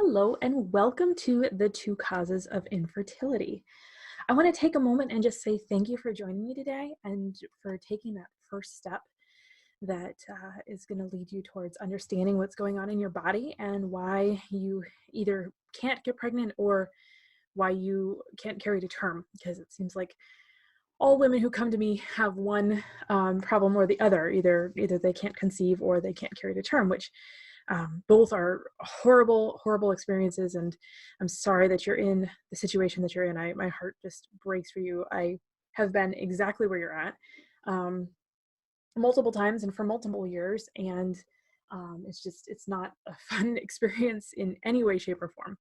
Hello and welcome to the Two Causes of Infertility. I want to take a moment and just say thank you for joining me today and for taking that first step that is going to lead you towards understanding what's going on in your body and why you either can't get pregnant or why you can't carry to term, because it seems like all women who come to me have one problem or the other. Either they can't conceive or they can't carry to term, which both are horrible, horrible experiences. And I'm sorry that you're in the situation that you're in. My heart just breaks for you. I have been exactly where you're at multiple times and for multiple years. And it's not a fun experience in any way, shape, or form.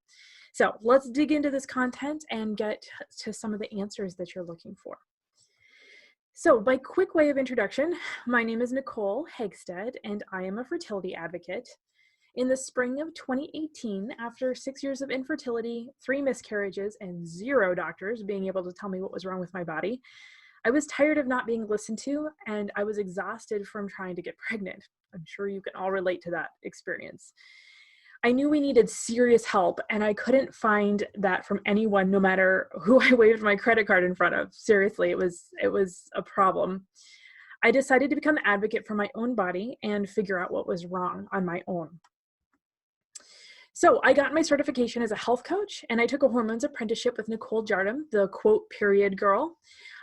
So let's dig into this content and get to some of the answers that you're looking for. So by quick way of introduction, my name is Nicole Jardim, and I am a fertility advocate. In the spring of 2018, after 6 years of infertility, 3 miscarriages, and 0 doctors being able to tell me what was wrong with my body, I was tired of not being listened to, and I was exhausted from trying to get pregnant. I'm sure you can all relate to that experience. I knew we needed serious help, and I couldn't find that from anyone, no matter who I waved my credit card in front of. Seriously, it was a problem. I decided to become an advocate for my own body and figure out what was wrong on my own. So I got my certification as a health coach, and I took a hormones apprenticeship with Nicole Jardim, the quote period girl.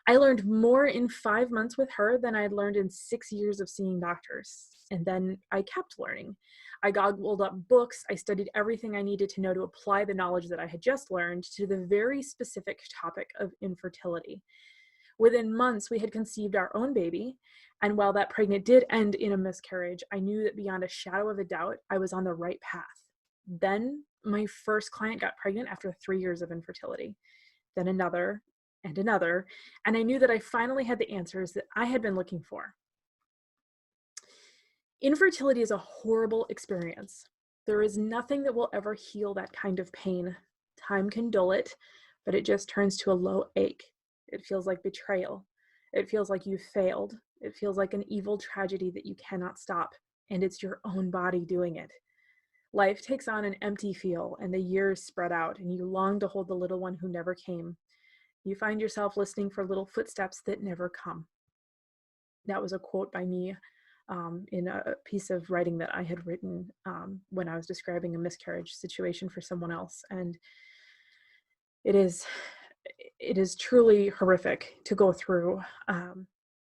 I learned more in 5 months with her than I'd learned in 6 years of seeing doctors. And then I kept learning. I goggled up books. I studied everything I needed to know to apply the knowledge that I had just learned to the very specific topic of infertility. Within months, we had conceived our own baby. And while that pregnant did end in a miscarriage, I knew that beyond a shadow of a doubt, I was on the right path. Then my first client got pregnant after 3 years of infertility, then another and another, and I knew that I finally had the answers that I had been looking for. Infertility is a horrible experience. There is nothing that will ever heal that kind of pain. Time can dull it, but it just turns to a low ache. It feels like betrayal. It feels like you failed. It feels like an evil tragedy that you cannot stop, and it's your own body doing it. Life takes on an empty feel, and the years spread out, and you long to hold the little one who never came. You find yourself listening for little footsteps that never come. That was a quote by me in a piece of writing that I had written when I was describing a miscarriage situation for someone else. And it is truly horrific to go through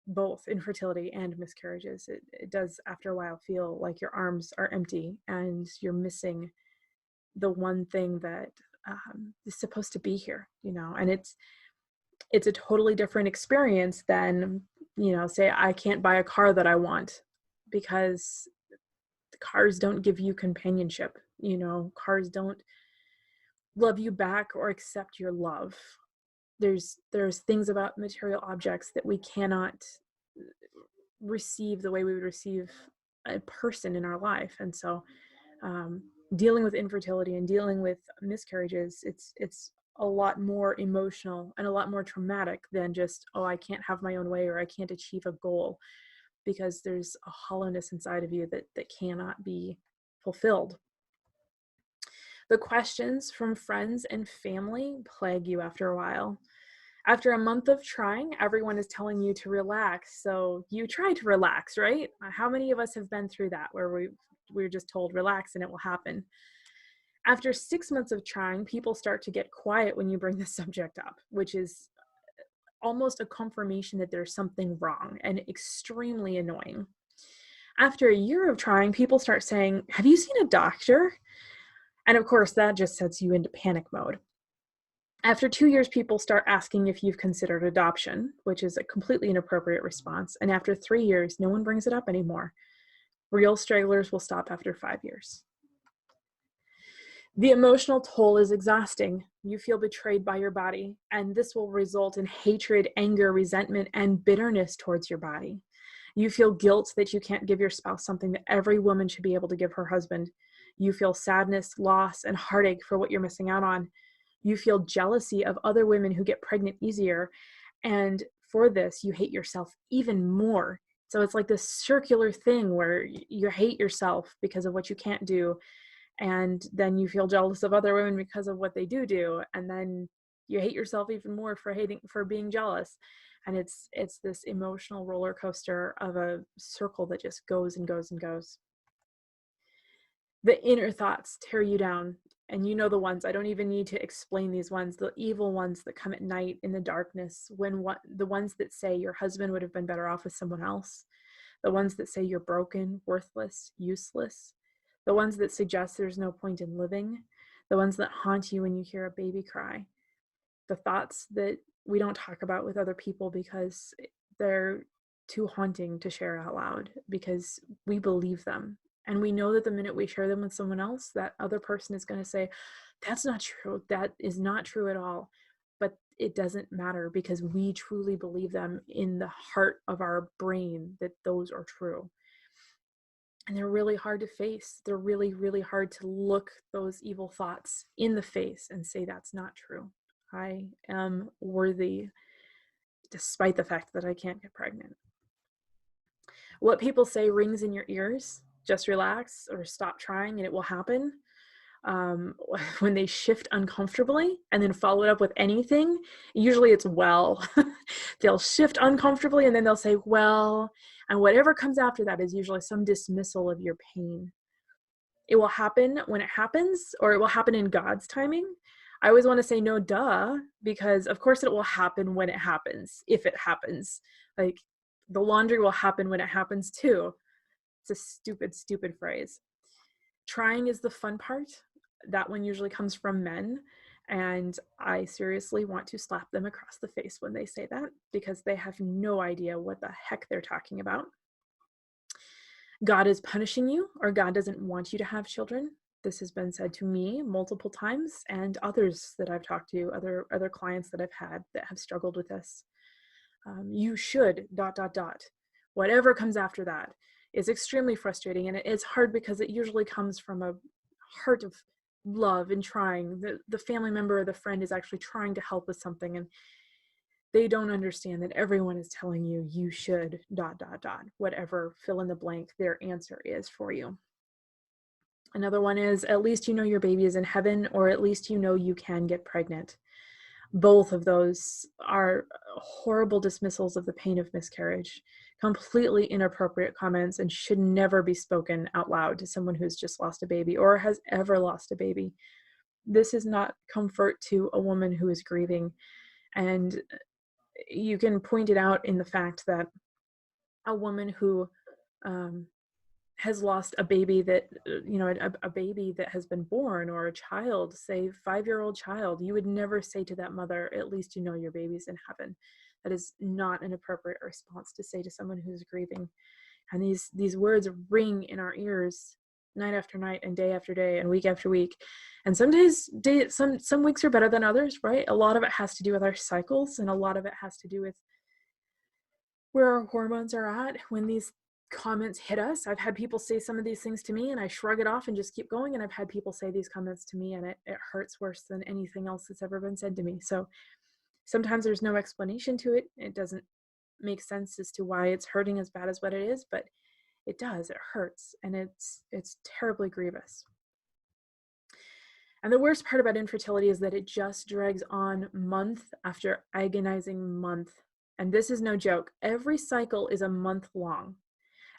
both infertility and miscarriages. It does, after a while, feel like your arms are empty and you're missing the one thing that is supposed to be here, and it's a totally different experience than, say I can't buy a car that I want because the cars don't give you companionship. Cars don't love you back or accept your love. There's things about material objects that we cannot receive the way we would receive a person in our life. And so dealing with infertility and dealing with miscarriages, it's a lot more emotional and a lot more traumatic than just, oh, I can't have my own way or I can't achieve a goal, because there's a hollowness inside of you that cannot be fulfilled. The questions from friends and family plague you after a while. After a month of trying, everyone is telling you to relax. So you try to relax, right? How many of us have been through that where we're just told relax and it will happen? After 6 months of trying, people start to get quiet when you bring the subject up, which is almost a confirmation that there's something wrong and extremely annoying. After a year of trying, people start saying, have you seen a doctor? And of course, that just sets you into panic mode. After 2 years, people start asking if you've considered adoption, which is a completely inappropriate response. And after 3 years, no one brings it up anymore. Real stragglers will stop after 5 years. The emotional toll is exhausting. You feel betrayed by your body, and this will result in hatred, anger, resentment, and bitterness towards your body. You feel guilt that you can't give your spouse something that every woman should be able to give her husband. You feel sadness, loss, and heartache for what you're missing out on. You feel jealousy of other women who get pregnant easier, and for this, you hate yourself even more. So it's like this circular thing where you hate yourself because of what you can't do, And then you feel jealous of other women because of what they do. And then you hate yourself even more for being jealous. And it's this emotional roller coaster of a circle that just goes and goes and goes. The inner thoughts tear you down. And you know the ones, I don't even need to explain these ones, the evil ones that come at night in the darkness, the ones that say your husband would have been better off with someone else, the ones that say you're broken, worthless, useless, the ones that suggest there's no point in living, the ones that haunt you when you hear a baby cry, the thoughts that we don't talk about with other people because they're too haunting to share out loud, because we believe them. And we know that the minute we share them with someone else, that other person is going to say, that's not true. That is not true at all. But it doesn't matter, because we truly believe them in the heart of our brain that those are true. And they're really hard to face. They're really, really hard to look those evil thoughts in the face and say, that's not true. I am worthy, despite the fact that I can't get pregnant. What people say rings in your ears. Just relax or stop trying and it will happen. When they shift uncomfortably and then follow it up with anything, usually it's well. They'll shift uncomfortably and then they'll say, well, and whatever comes after that is usually some dismissal of your pain. It will happen when it happens, or it will happen in God's timing. I always want to say no, duh, because of course it will happen when it happens, if it happens. Like, the laundry will happen when it happens too. It's a stupid, stupid phrase. Trying is the fun part. That one usually comes from men. And I seriously want to slap them across the face when they say that, because they have no idea what the heck they're talking about. God is punishing you, or God doesn't want you to have children. This has been said to me multiple times, and others that I've talked to, other clients that I've had that have struggled with this. You should ... Whatever comes after that is extremely frustrating, and it's hard because it usually comes from a heart of love and trying. The family member or the friend is actually trying to help with something, and they don't understand that everyone is telling you you should ... Whatever fill in the blank their answer is for you. Another one is, at least you know your baby is in heaven, or at least you know you can get pregnant. Both of those are horrible dismissals of the pain of miscarriage, completely inappropriate comments, and should never be spoken out loud to someone who's just lost a baby or has ever lost a baby. This is not comfort to a woman who is grieving. And you can point it out in the fact that a woman who has lost a baby that, a baby that has been born, or a child, say 5-year-old child, you would never say to that mother, at least you know your baby's in heaven. That is not an appropriate response to say to someone who's grieving. And these words ring in our ears night after night and day after day and week after week. And some days, some weeks are better than others, right? A lot of it has to do with our cycles, and a lot of it has to do with where our hormones are at when these comments hit us. I've had people say some of these things to me and I shrug it off and just keep going. And I've had people say these comments to me and it hurts worse than anything else that's ever been said to me. So sometimes there's no explanation to it. It doesn't make sense as to why it's hurting as bad as what it is, but it does. It hurts, and it's terribly grievous. And the worst part about infertility is that it just drags on month after agonizing month. And this is no joke. Every cycle is a month long.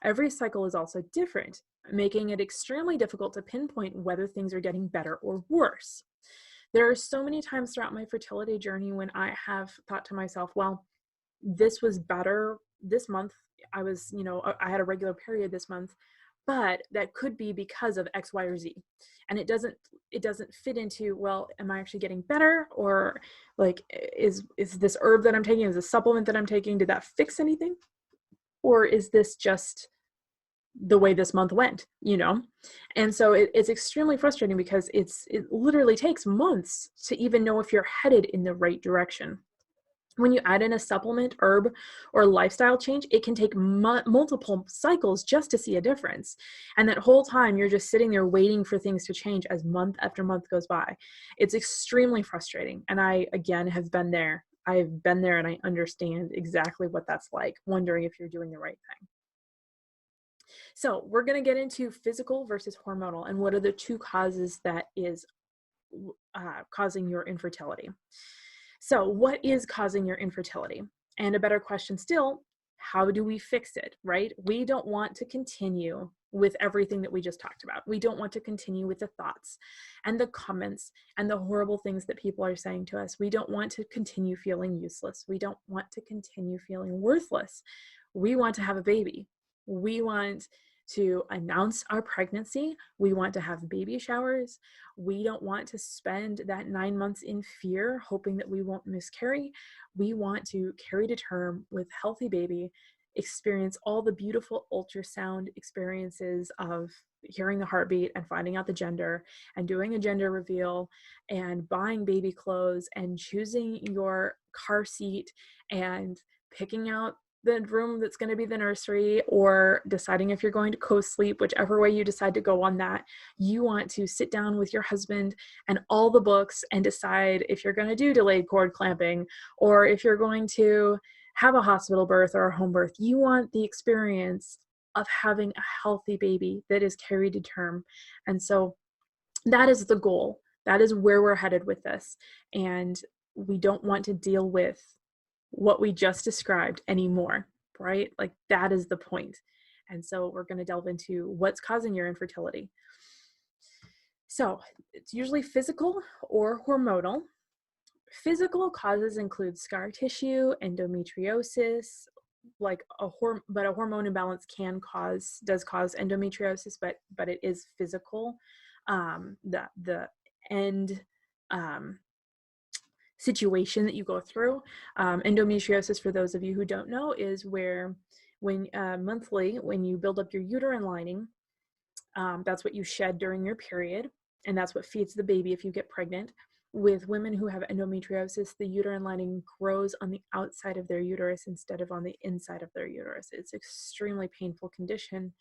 Every cycle is also different, making it extremely difficult to pinpoint whether things are getting better or worse. There are so many times throughout my fertility journey when I have thought to myself, well, this was better this month. I had a regular period this month, but that could be because of X, Y, or Z. And it doesn't fit into, well, am I actually getting better? Or like, is this herb that I'm taking, is this supplement that I'm taking, did that fix anything? Or is this just the way this month went, And so it's extremely frustrating, because it literally takes months to even know if you're headed in the right direction. When you add in a supplement, herb, or lifestyle change, it can take multiple cycles just to see a difference. And that whole time you're just sitting there waiting for things to change as month after month goes by. It's extremely frustrating. And I, again, have been there. I've been there, and I understand exactly what that's like, wondering if you're doing the right thing. So we're going to get into physical versus hormonal and what are the two causes that is causing your infertility. So what is causing your infertility? And a better question still, how do we fix it, right? We don't want to continue with everything that we just talked about. We don't want to continue with the thoughts and the comments and the horrible things that people are saying to us. We don't want to continue feeling useless. We don't want to continue feeling worthless. We want to have a baby. We want to announce our pregnancy. We want to have baby showers. We don't want to spend that 9 months in fear, hoping that we won't miscarry. We want to carry to term with a healthy baby, experience all the beautiful ultrasound experiences of hearing the heartbeat and finding out the gender and doing a gender reveal and buying baby clothes and choosing your car seat and picking out the room that's going to be the nursery or deciding if you're going to co-sleep, whichever way you decide to go on that. You want to sit down with your husband and all the books and decide if you're going to do delayed cord clamping or if you're going to have a hospital birth or a home birth. You want the experience of having a healthy baby that is carried to term. And so that is the goal. That is where we're headed with this. And we don't want to deal with what we just described anymore, right? Like that is the point. And so we're going to delve into what's causing your infertility. So it's usually physical or hormonal. Physical causes include scar tissue, endometriosis, but a hormone imbalance does cause endometriosis, but it is physical. The end situation that you go through. Endometriosis, for those of you who don't know, is where when monthly, when you build up your uterine lining, that's what you shed during your period, and that's what feeds the baby if you get pregnant. With women who have endometriosis, the uterine lining grows on the outside of their uterus instead of on the inside of their uterus. It's an extremely painful condition,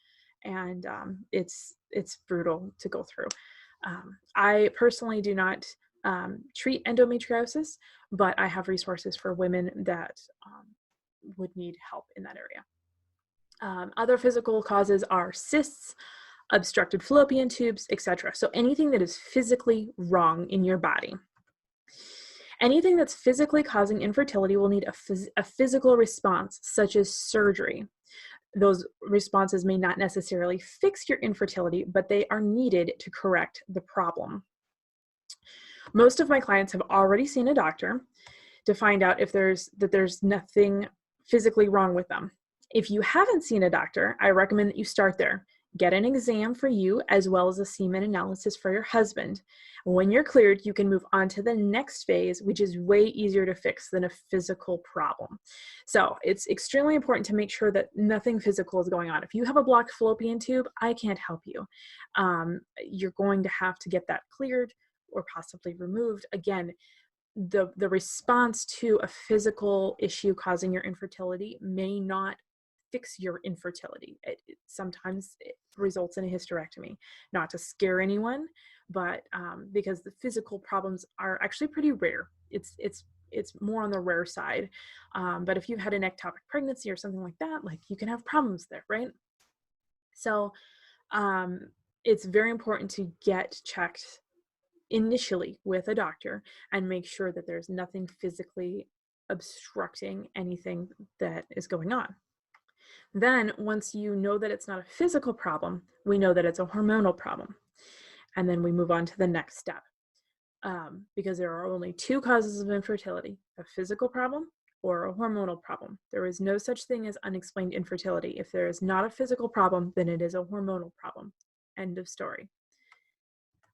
and it's brutal to go through. I personally do not treat endometriosis, but I have resources for women that would need help in that area. Other physical causes are cysts, obstructed fallopian tubes, etc. So anything that is physically wrong in your body. Anything that's physically causing infertility will need a physical response, such as surgery. Those responses may not necessarily fix your infertility, but they are needed to correct the problem. Most of my clients have already seen a doctor to find out if there's nothing physically wrong with them. If you haven't seen a doctor, I recommend that you start there. Get an exam for you as well as a semen analysis for your husband. When you're cleared, you can move on to the next phase, which is way easier to fix than a physical problem. So it's extremely important to make sure that nothing physical is going on. If you have a blocked fallopian tube, I can't help you. You're going to have to get that cleared or possibly removed. Again, the response to a physical issue causing your infertility may not fix your infertility. Sometimes it results in a hysterectomy, not to scare anyone, but because the physical problems are actually pretty rare. It's more on the rare side. But if you've had an ectopic pregnancy or something like that, like you can have problems there, right? So it's very important to get checked initially with a doctor and make sure that there's nothing physically obstructing anything that is going on. Then once you know that it's not a physical problem, we know that it's a hormonal problem. And then we move on to the next step. Because there are only two causes of infertility, a physical problem or a hormonal problem. There is no such thing as unexplained infertility. If there is not a physical problem, then it is a hormonal problem. End of story.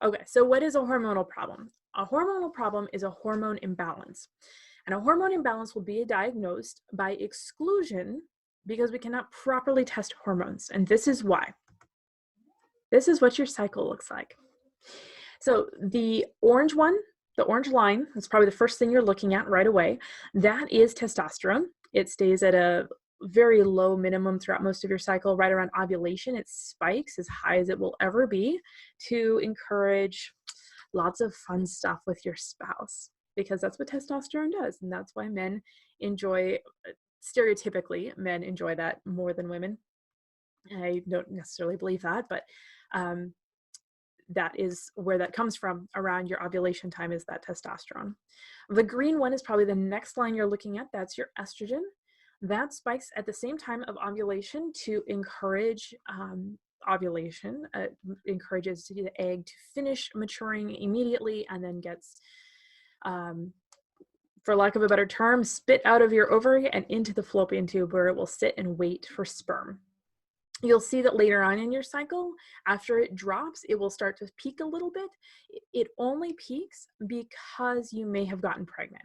Okay, so what is a hormonal problem? A hormonal problem is a hormone imbalance. And a hormone imbalance will be diagnosed by exclusion because we cannot properly test hormones. And this is why. This is what your cycle looks like. So the orange one, the orange line, that's probably the first thing you're looking at right away. That is testosterone. It stays at a very low minimum throughout most of your cycle. Right around ovulation, it spikes as high as it will ever be to encourage lots of fun stuff with your spouse, because that's what testosterone does. And that's why men enjoy, stereotypically, men enjoy that more than women. I don't necessarily believe that, but that is where that comes from around your ovulation time, is that testosterone. The green one is probably the next line you're looking at. That's your estrogen. That spikes at the same time of ovulation to encourage ovulation. Encourages the egg to finish maturing immediately and then gets, for lack of a better term, spit out of your ovary and into the fallopian tube, where it will sit and wait for sperm. You'll see that later on in your cycle, after it drops, it will start to peak a little bit. It only peaks because you may have gotten pregnant.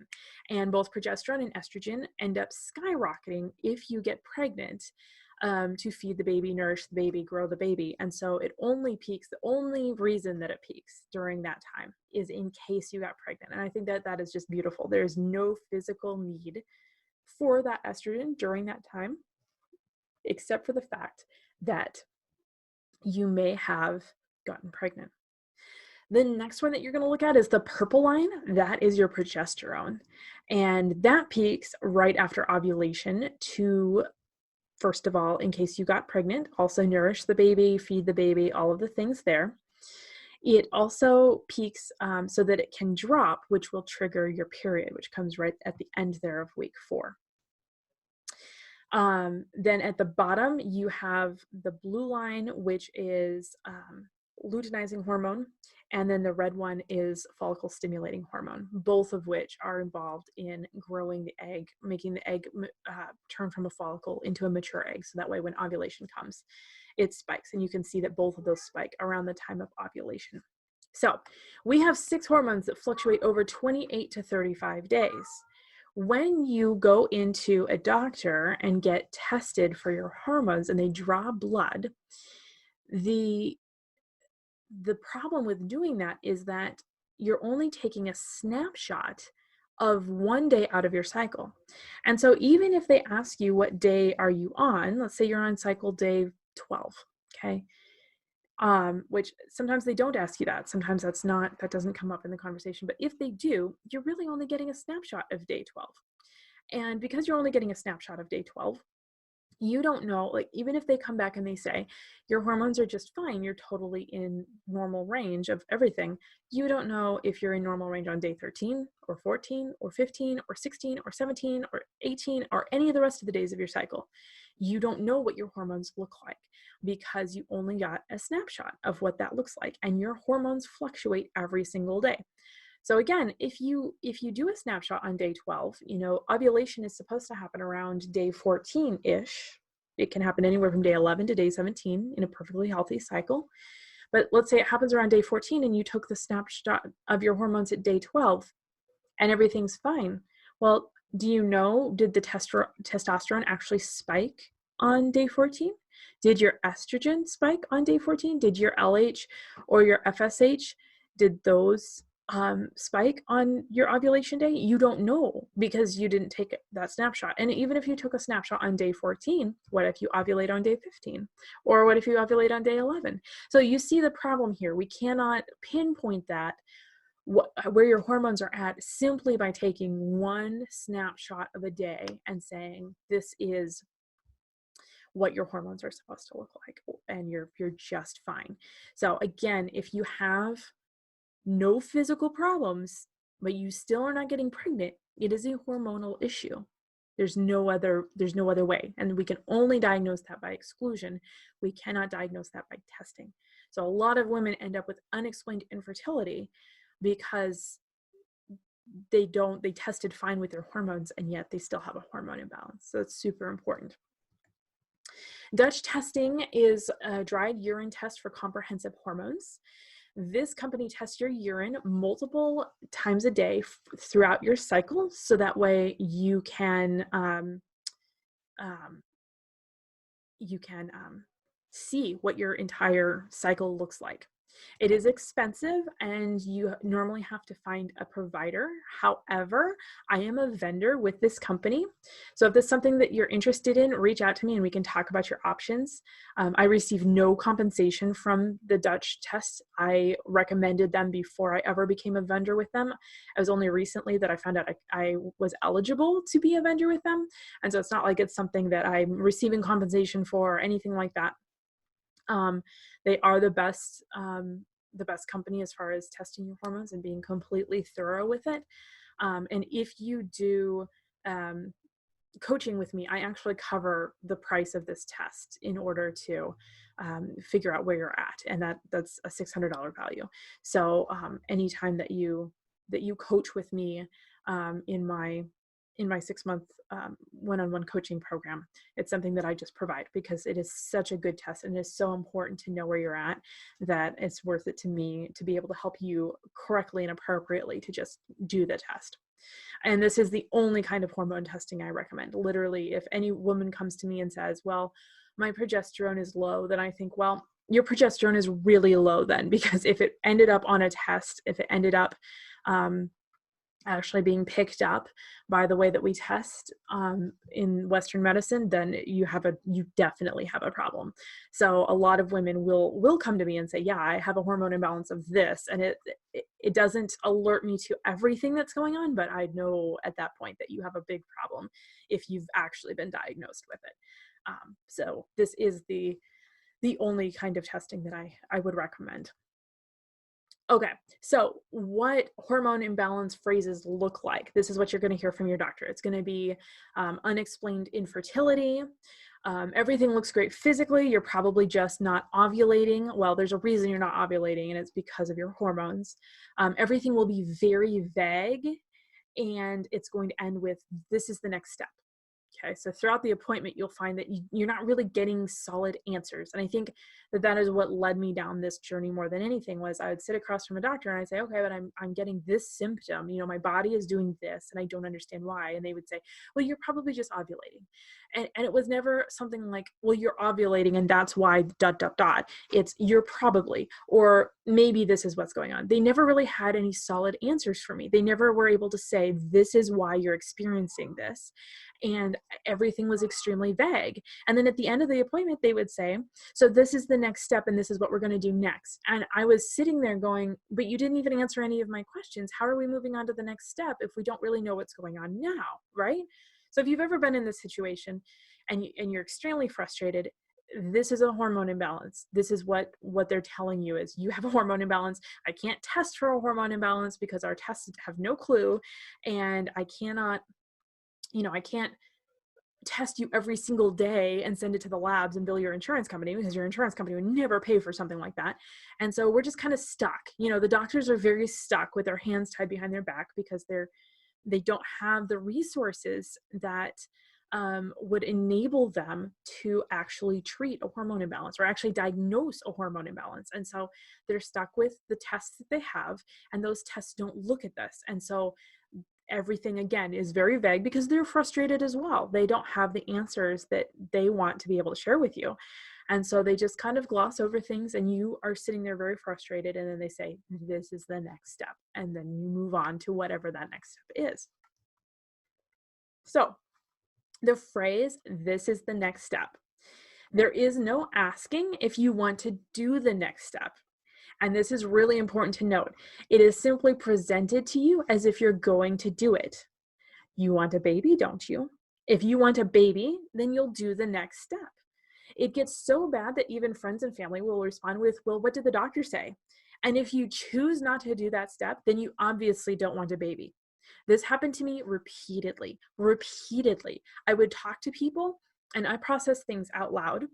And both progesterone and estrogen end up skyrocketing if you get pregnant, to feed the baby, nourish the baby, grow the baby. And so it only peaks, the only reason that it peaks during that time is in case you got pregnant. And I think that that is just beautiful. There's no physical need for that estrogen during that time, except for the fact that you may have gotten pregnant. The next one that you're going to look at is the purple line. That is your progesterone. And that peaks right after ovulation to, first of all, in case you got pregnant, also nourish the baby, feed the baby, all of the things there. It also peaks so that it can drop, which will trigger your period, which comes right at the end there of week 4. Then at the bottom, you have the blue line, which is luteinizing hormone, and then the red one is follicle stimulating hormone, both of which are involved in growing the egg, making the egg turn from a follicle into a mature egg. So that way when ovulation comes, it spikes. And you can see that both of those spike around the time of ovulation. So we have 6 hormones that fluctuate over 28 to 35 days. When you go into a doctor and get tested for your hormones and they draw blood, the problem with doing that is that you're only taking a snapshot of 1 day out of your cycle. And so even if they ask you what day are you on, let's say you're on cycle day 12, okay? Which sometimes they don't ask you that. Sometimes that doesn't come up in the conversation. But if they do, you're really only getting a snapshot of day 12. And because you're only getting a snapshot of day 12, you don't know, like, even if they come back and they say your hormones are just fine, you're totally in normal range of everything, you don't know if you're in normal range on day 13 or 14 or 15 or 16 or 17 or 18 or any of the rest of the days of your cycle. You don't know what your hormones look like because you only got a snapshot of what that looks like, and your hormones fluctuate every single day. So again, if you do a snapshot on day 12, ovulation is supposed to happen around day 14-ish. It can happen anywhere from day 11 to day 17 in a perfectly healthy cycle. But let's say it happens around day 14 and you took the snapshot of your hormones at day 12 and everything's fine. Well, do you know, did the testosterone actually spike on day 14? Did your estrogen spike on day 14? Did your LH or your FSH, did those spike on your ovulation day? You don't know because you didn't take that snapshot. And even if you took a snapshot on day 14, what if you ovulate on day 15? Or what if you ovulate on day 11? So you see the problem here. We cannot pinpoint that where your hormones are at simply by taking one snapshot of a day and saying this is what your hormones are supposed to look like, and you're just fine. So again, if you have no physical problems, but you still are not getting pregnant, it is a hormonal issue. There's no other way. And we can only diagnose that by exclusion. We cannot diagnose that by testing. So a lot of women end up with unexplained infertility because they tested fine with their hormones and yet they still have a hormone imbalance. So it's super important. GUCH testing is a dried urine test for comprehensive hormones. This company tests your urine multiple times a day throughout your cycle, so that way you can see what your entire cycle looks like. It is expensive and you normally have to find a provider. However, I am a vendor with this company. So if there's something that you're interested in, reach out to me and we can talk about your options. I receive no compensation from the GUCH test. I recommended them before I ever became a vendor with them. It was only recently that I found out I was eligible to be a vendor with them. And so it's not like it's something that I'm receiving compensation for or anything like that. They are the best company as far as testing your hormones and being completely thorough with it. And if you do coaching with me, I actually cover the price of this test in order to figure out where you're at, and that's a $600 value. So anytime that you coach with me in my 6-month one-on-one coaching program, it's something that I just provide because it is such a good test and it is so important to know where you're at that it's worth it to me to be able to help you correctly and appropriately to just do the test. And this is the only kind of hormone testing I recommend. Literally, if any woman comes to me and says, well, my progesterone is low, then I think, well, your progesterone is really low then, because if it ended up on a test, if it ended up actually being picked up by the way that we test in Western medicine, then you definitely have a problem. So a lot of women will come to me and say, yeah, I have a hormone imbalance of this, and it doesn't alert me to everything that's going on, but I know at that point that you have a big problem if you've actually been diagnosed with it. So this is the only kind of testing that I would recommend. Okay, so what hormone imbalance phrases look like? This is what you're going to hear from your doctor. It's going to be unexplained infertility. Everything looks great physically. You're probably just not ovulating. Well, there's a reason you're not ovulating, and it's because of your hormones. Everything will be very vague, and it's going to end with, this is the next step. Okay, so throughout the appointment, you'll find that you're not really getting solid answers. And I think that is what led me down this journey more than anything. Was I would sit across from a doctor and I'd say, okay, but I'm getting this symptom, my body is doing this and I don't understand why. And they would say, well, you're probably just ovulating. And it was never something like, well, you're ovulating and that's why ... It's you're probably, or maybe this is what's going on. They never really had any solid answers for me. They never were able to say, this is why you're experiencing this. And everything was extremely vague. And then at the end of the appointment, they would say, so this is the next step and this is what we're going to do next. And I was sitting there going, but you didn't even answer any of my questions. How are we moving on to the next step if we don't really know what's going on now, right? So if you've ever been in this situation and you're extremely frustrated, this is a hormone imbalance. This is what they're telling you is you have a hormone imbalance. I can't test for a hormone imbalance because our tests have no clue. And I can't test you every single day and send it to the labs and bill your insurance company, because your insurance company would never pay for something like that. And so we're just kind of stuck. The doctors are very stuck with their hands tied behind their back because they don't have the resources that would enable them to actually treat a hormone imbalance or actually diagnose a hormone imbalance. And so they're stuck with the tests that they have, and those tests don't look at this. And so everything, again, is very vague because they're frustrated as well. They don't have the answers that they want to be able to share with you. And so they just kind of gloss over things, and you are sitting there very frustrated. And then they say, this is the next step. And then you move on to whatever that next step is. So the phrase, this is the next step. There is no asking if you want to do the next step. And this is really important to note. It is simply presented to you as if you're going to do it. You want a baby, don't you? If you want a baby, then you'll do the next step. It gets so bad that even friends and family will respond with, well, what did the doctor say? And if you choose not to do that step, then you obviously don't want a baby. This happened to me repeatedly. I would talk to people and I process things out loud.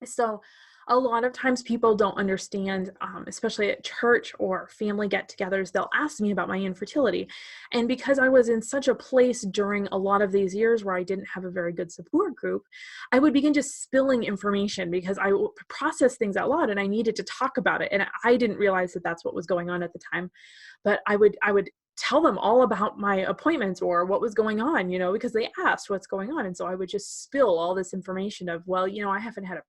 So a lot of times people don't understand, especially at church or family get-togethers, they'll ask me about my infertility. And because I was in such a place during a lot of these years where I didn't have a very good support group, I would begin just spilling information because I would process things out loud and I needed to talk about it. And I didn't realize that that's what was going on at the time. But I would tell them all about my appointments or what was going on, because they asked what's going on. And so I would just spill all this information of, well, I haven't had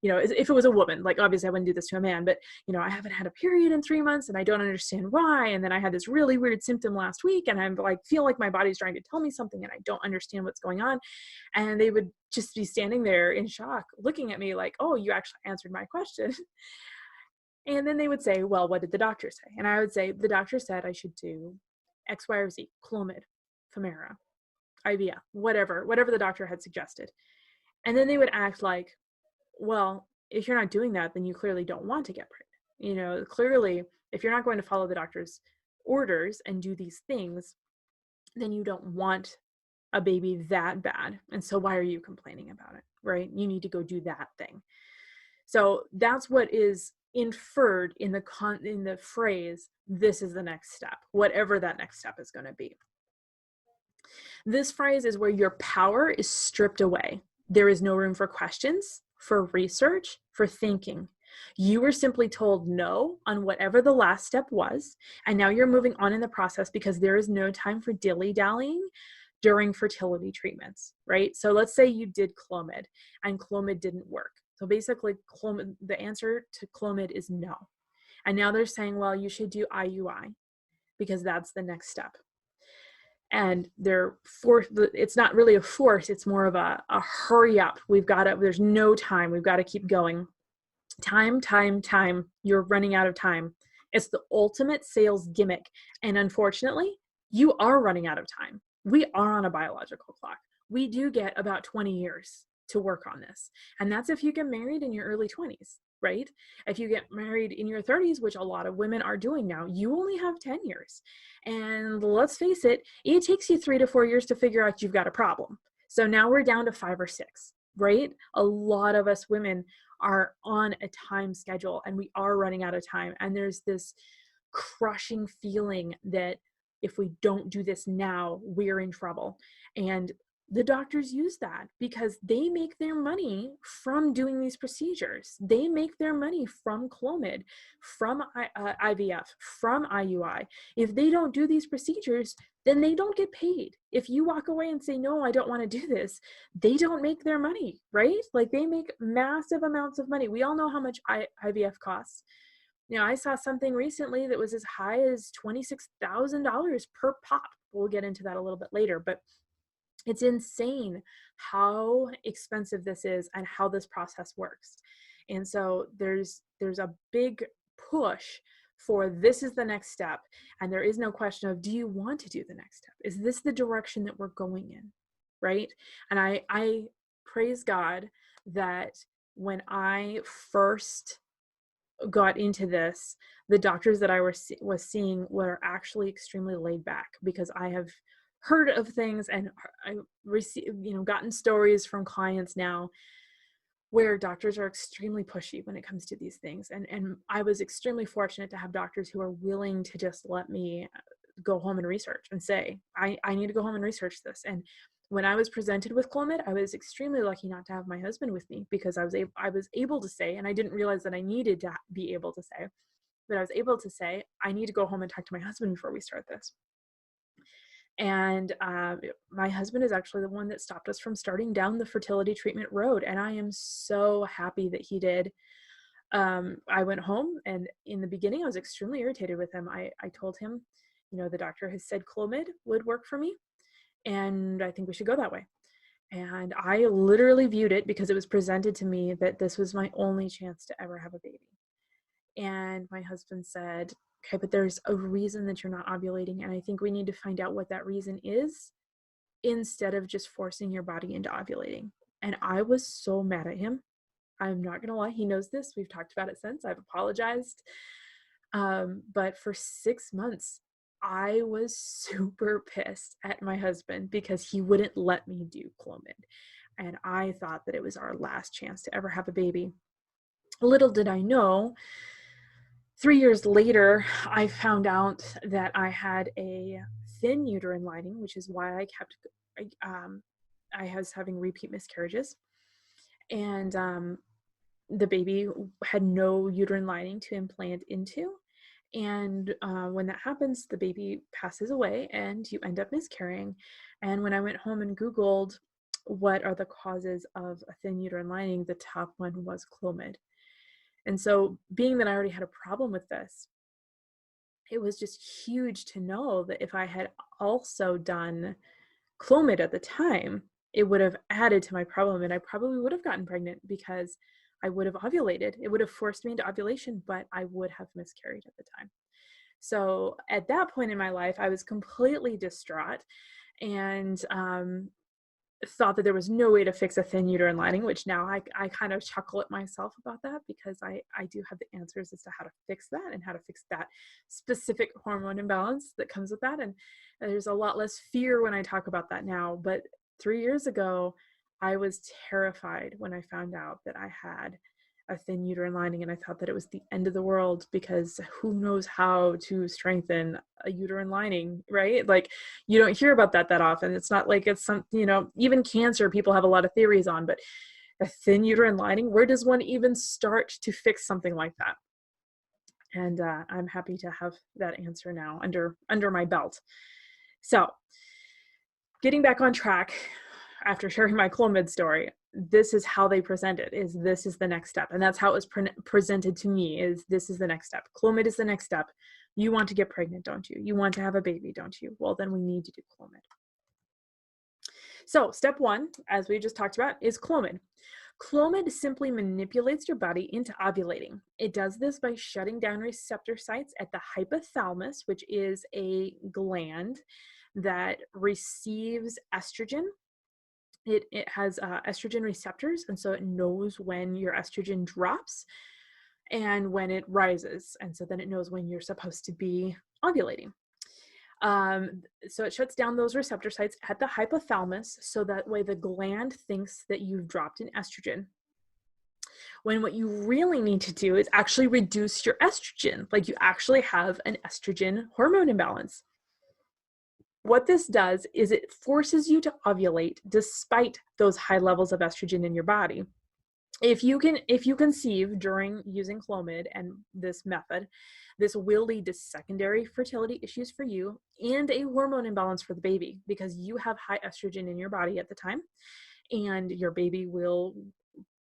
if it was a woman, like obviously I wouldn't do this to a man, but I haven't had a period in 3 months and I don't understand why. And then I had this really weird symptom last week and I'm like, feel like my body's trying to tell me something and I don't understand what's going on. And they would just be standing there in shock, looking at me like, oh, you actually answered my question. And then they would say, well, what did the doctor say? And I would say, the doctor said I should do X, Y, or Z, Clomid, Samara, IVF, whatever the doctor had suggested. And then they would act like, well, if you're not doing that, then you clearly don't want to get pregnant. Clearly, if you're not going to follow the doctor's orders and do these things, then you don't want a baby that bad. And so why are you complaining about it, right? You need to go do that thing. So that's what is inferred in the phrase, this is the next step, whatever that next step is going to be. This phrase is where your power is stripped away. There is no room for questions, for research, for thinking. You were simply told no on whatever the last step was, and now you're moving on in the process because there is no time for dilly-dallying during fertility treatments, right? So let's say you did Clomid and Clomid didn't work. So basically, the answer to Clomid is no. And now they're saying, well, you should do IUI because that's the next step. And it's not really a force, it's more of a hurry up. There's no time. We've got to keep going. Time. You're running out of time. It's the ultimate sales gimmick. And unfortunately, you are running out of time. We are on a biological clock. We do get about 20 years to work on this. And that's if you get married in your early 20s, right? If you get married in your 30s, which a lot of women are doing now, you only have 10 years. And let's face it, it takes you 3 to 4 years to figure out you've got a problem. So now we're down to 5 or 6, right? A lot of us women are on a time schedule and we are running out of time. And there's this crushing feeling that if we don't do this now, we're in trouble. And the doctors use that because they make their money from doing these procedures. They make their money from Clomid, from IVF, from IUI. If they don't do these procedures, then they don't get paid. If you walk away and say, no, I don't want to do this, they don't make their money, right? Like they make massive amounts of money. We all know how much IVF costs. I saw something recently that was as high as $26,000 per pop. We'll get into that a little bit later, but it's insane how expensive this is and how this process works. And so there's a big push for this is the next step. And there is no question of, do you want to do the next step? Is this the direction that we're going in? Right? And I praise God that when I first got into this, the doctors that I was seeing were actually extremely laid back, because I have heard of things and I gotten stories from clients now where doctors are extremely pushy when it comes to these things. And I was extremely fortunate to have doctors who are willing to just let me go home and research and say, I need to go home and research this. And when I was presented with Clomid, I was extremely lucky not to have my husband with me, because I was able to say, and I didn't realize that I needed to be able to say, but I was able to say, I need to go home and talk to my husband before we start this. And my husband is actually the one that stopped us from starting down the fertility treatment road. And I am so happy that he did. I went home, and in the beginning, I was extremely irritated with him. I told him, the doctor has said Clomid would work for me, and I think we should go that way. And I literally viewed it, because it was presented to me that this was my only chance to ever have a baby. And my husband said, okay, but there's a reason that you're not ovulating, and I think we need to find out what that reason is instead of just forcing your body into ovulating. And I was so mad at him. I'm not gonna lie, he knows this. We've talked about it since. I've apologized. But for 6 months, I was super pissed at my husband because he wouldn't let me do Clomid. And I thought that it was our last chance to ever have a baby. Little did I know, 3 years later, I found out that I had a thin uterine lining, which is why I was having repeat miscarriages. And the baby had no uterine lining to implant into. And when that happens, the baby passes away and you end up miscarrying. And when I went home and Googled what are the causes of a thin uterine lining, the top one was Clomid. And so, being that I already had a problem with this, it was just huge to know that if I had also done Clomid at the time, it would have added to my problem, and I probably would have gotten pregnant because I would have ovulated. It would have forced me into ovulation, but I would have miscarried at the time. So at that point in my life, I was completely distraught. And thought that there was no way to fix a thin uterine lining, which now I kind of chuckle at myself about that, because I do have the answers as to how to fix that and how to fix that specific hormone imbalance that comes with that. And there's a lot less fear when I talk about that now. But 3 years ago, I was terrified when I found out that I had a thin uterine lining, and I thought that it was the end of the world, because who knows how to strengthen a uterine lining, right? Like, you don't hear about that often. It's not like it's some, even cancer, people have a lot of theories on, but a thin uterine lining, where does one even start to fix something like that? And I'm happy to have that answer now under my belt. So getting back on track, after sharing my Clomid story, this is how they present it, is this is the next step. And that's how it was presented to me, is this is the next step. Clomid is the next step. You want to get pregnant, don't you? You want to have a baby, don't you? Well, then we need to do Clomid. So step 1, as we just talked about, is Clomid. Clomid simply manipulates your body into ovulating. It does this by shutting down receptor sites at the hypothalamus, which is a gland that receives estrogen. It has estrogen receptors, and so it knows when your estrogen drops and when it rises, and so then it knows when you're supposed to be ovulating. So it shuts down those receptor sites at the hypothalamus, so that way the gland thinks that you've dropped in estrogen, when what you really need to do is actually reduce your estrogen, like you actually have an estrogen hormone imbalance. What this does is it forces you to ovulate despite those high levels of estrogen in your body. If you conceive during using Clomid and this method, this will lead to secondary fertility issues for you and a hormone imbalance for the baby, because you have high estrogen in your body at the time, and your baby will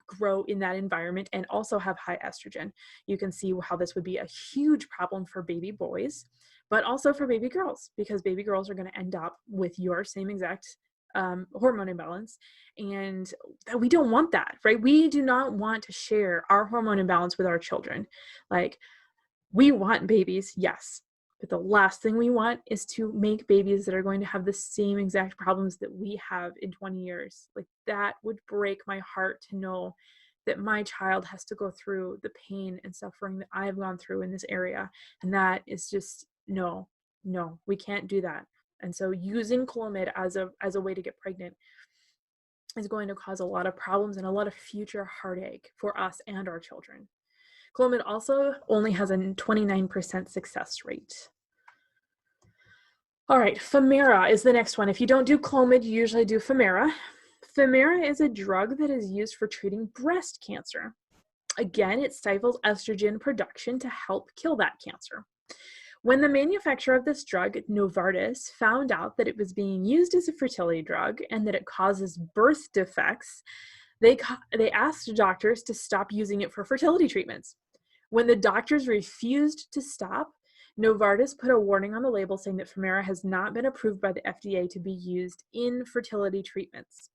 grow in that environment and also have high estrogen. You can see how this would be a huge problem for baby boys, but also for baby girls, because baby girls are going to end up with your same exact hormone imbalance, and we don't want that, right? We do not want to share our hormone imbalance with our children. Like, we want babies, yes, but the last thing we want is to make babies that are going to have the same exact problems that we have in 20 years. Like, that would break my heart to know that my child has to go through the pain and suffering that I've gone through in this area. And that is just, no, we can't do that. And so using Clomid as a way to get pregnant is going to cause a lot of problems and a lot of future heartache for us and our children. Clomid also only has a 29% success rate. All right, Femara is the next one. If you don't do Clomid, you usually do Femara. Femara is a drug that is used for treating breast cancer. Again, it stifles estrogen production to help kill that cancer. When the manufacturer of this drug, Novartis, found out that it was being used as a fertility drug and that it causes birth defects, they asked doctors to stop using it for fertility treatments. When the doctors refused to stop, Novartis put a warning on the label saying that Femara has not been approved by the FDA to be used in fertility treatments.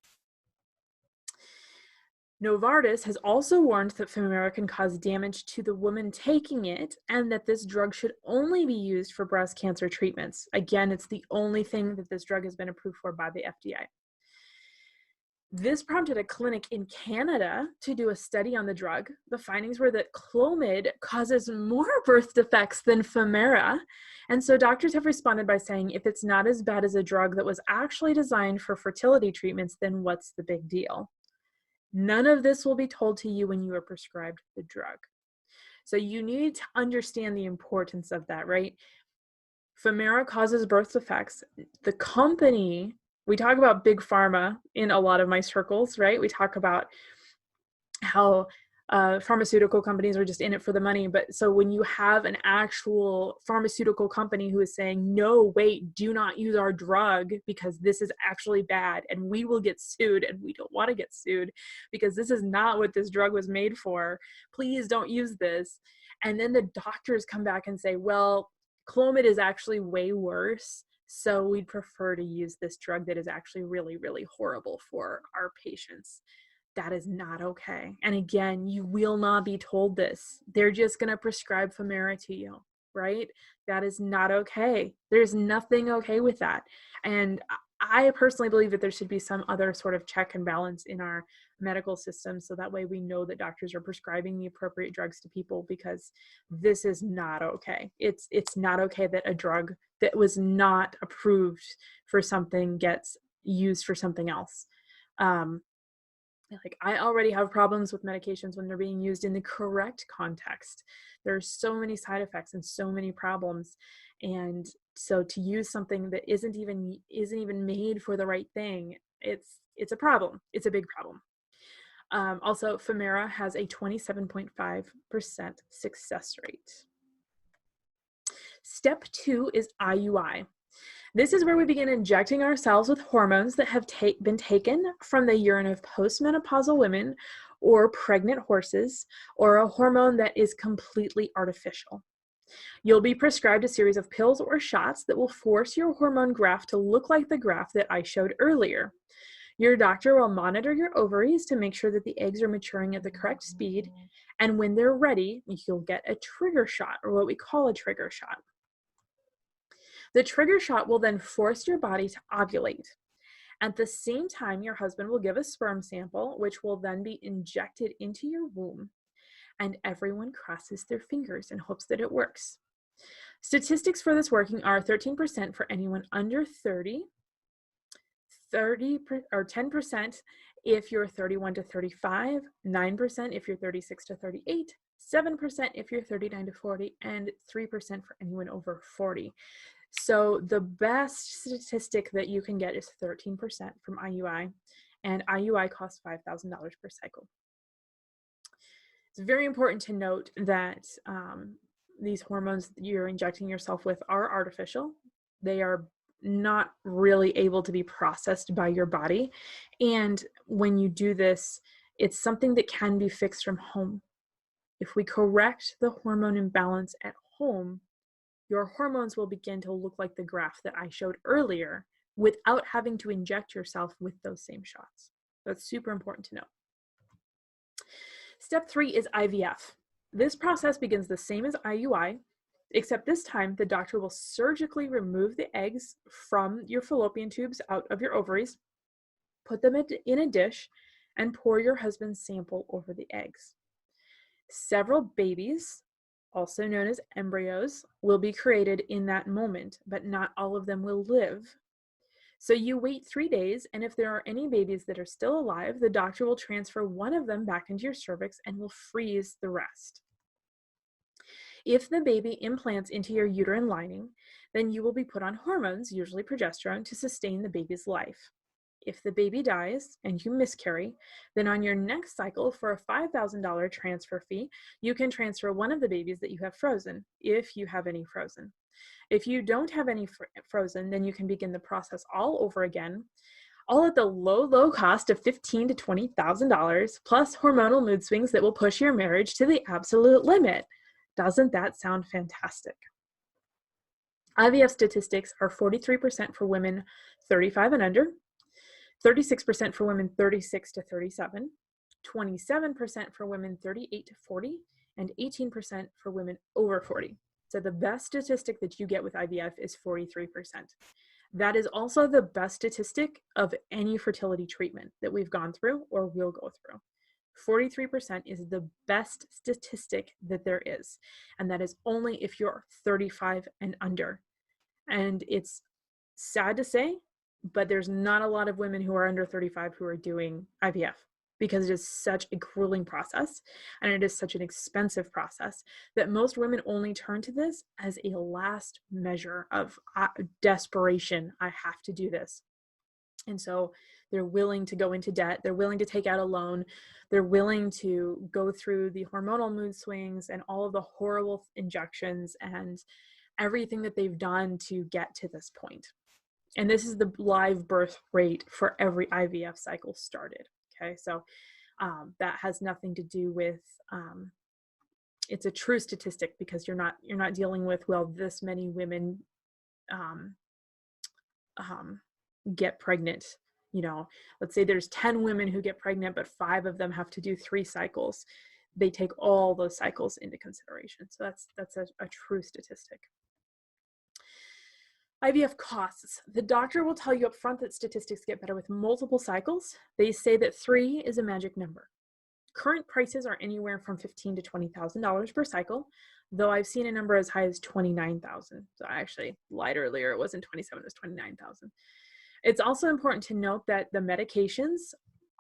Novartis has also warned that Femara can cause damage to the woman taking it, and that this drug should only be used for breast cancer treatments. Again, it's the only thing that this drug has been approved for by the FDA. This prompted a clinic in Canada to do a study on the drug. The findings were that Clomid causes more birth defects than Femara. And so doctors have responded by saying, if it's not as bad as a drug that was actually designed for fertility treatments, then what's the big deal? None of this will be told to you when you are prescribed the drug. So you need to understand the importance of that, right? Femara causes birth defects. The company, we talk about big pharma in a lot of my circles, right? We talk about how pharmaceutical companies are just in it for the money. But so when you have an actual pharmaceutical company who is saying, no, wait, do not use our drug because this is actually bad and we will get sued, and we don't want to get sued because this is not what this drug was made for. Please don't use this. And then the doctors come back and say, well, Clomid is actually way worse, so we'd prefer to use this drug that is actually really, really horrible for our patients. That is not okay. And again, you will not be told this. They're just going to prescribe Femara to you, right? That is not okay. There's nothing okay with that. And I personally believe that there should be some other sort of check and balance in our medical system, so that way we know that doctors are prescribing the appropriate drugs to people, because this is not okay. It's not okay that a drug that was not approved for something gets used for something else. Like, I already have problems with medications when they're being used in the correct context. There's so many side effects and so many problems. And so to use something that isn't even made for the right thing, it's a problem. It's a big problem. Also, Samara has a 27.5% success rate. Step 2 is IUI. This is where we begin injecting ourselves with hormones that have been taken from the urine of postmenopausal women or pregnant horses, or a hormone that is completely artificial. You'll be prescribed a series of pills or shots that will force your hormone graph to look like the graph that I showed earlier. Your doctor will monitor your ovaries to make sure that the eggs are maturing at the correct speed, and when they're ready, you'll get a trigger shot, or what we call a trigger shot. The trigger shot will then force your body to ovulate. At the same time, your husband will give a sperm sample, which will then be injected into your womb, and everyone crosses their fingers and hopes that it works. Statistics for this working are 13% for anyone under 30, 10% if you're 31 to 35, 9% if you're 36 to 38, 7% if you're 39 to 40, and 3% for anyone over 40. So the best statistic that you can get is 13% from IUI, and IUI costs $5,000 per cycle. It's very important to note that these hormones that you're injecting yourself with are artificial. They are not really able to be processed by your body. And when you do this, it's something that can be fixed from home. If we correct the hormone imbalance at home, your hormones will begin to look like the graph that I showed earlier without having to inject yourself with those same shots. That's super important to know. Step 3 is IVF. This process begins the same as IUI, except this time the doctor will surgically remove the eggs from your fallopian tubes out of your ovaries, put them in a dish, and pour your husband's sample over the eggs. Several babies, also known as embryos, will be created in that moment, but not all of them will live. So you wait 3 days, and if there are any babies that are still alive, the doctor will transfer one of them back into your cervix and will freeze the rest. If the baby implants into your uterine lining, then you will be put on hormones, usually progesterone, to sustain the baby's life. If the baby dies and you miscarry, then on your next cycle, for a $5,000 transfer fee, you can transfer one of the babies that you have frozen, if you have any frozen. If you don't have any frozen, then you can begin the process all over again, all at the low cost of $15,000 to $20,000, plus hormonal mood swings that will push your marriage to the absolute limit. Doesn't that sound fantastic? IVF statistics are 43% for women 35 and under, 36% for women 36 to 37, 27% for women 38 to 40, and 18% for women over 40. So the best statistic that you get with IVF is 43%. That is also the best statistic of any fertility treatment that we've gone through or will go through. 43% is the best statistic that there is, and that is only if you're 35 and under. And it's sad to say, but there's not a lot of women who are under 35 who are doing IVF, because it is such a grueling process and it is such an expensive process that most women only turn to this as a last measure of desperation. I have to do this. And so they're willing to go into debt. They're willing to take out a loan. They're willing to go through the hormonal mood swings and all of the horrible injections and everything that they've done to get to this point. And this is the live birth rate for every IVF cycle started. Okay, so that has nothing to do with, it's a true statistic, because you're not dealing with, well, this many women get pregnant. You know, let's say there's 10 women who get pregnant, but 5 of them have to do 3 cycles. They take all those cycles into consideration. So that's a true statistic. IVF costs. The doctor will tell you up front that statistics get better with multiple cycles. They say that 3 is a magic number. Current prices are anywhere from $15,000 to $20,000 per cycle, though I've seen a number as high as $29,000. So I actually lied earlier. It wasn't 27, it was 29,000. It's also important to note that the medications,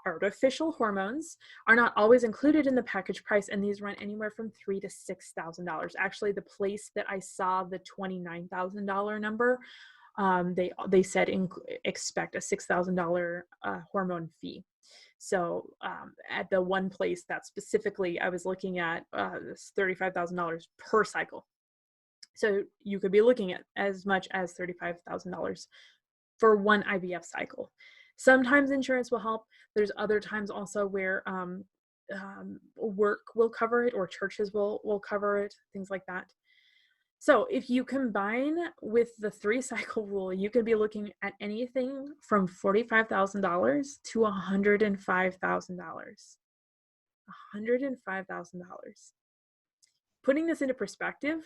artificial hormones, are not always included in the package price, and these run anywhere from $3,000 to $6,000. Actually, the place that I saw the $29,000 number, they said expect a $6,000 hormone fee. So at the one place that specifically I was looking at, this $35,000 per cycle. So you could be looking at as much as $35,000 for one IVF cycle. Sometimes insurance will help. There's other times also where work will cover it, or churches will cover it, things like that. So if you combine with the 3-cycle rule, you could be looking at anything from $45,000 to $105,000. $105,000. Putting this into perspective,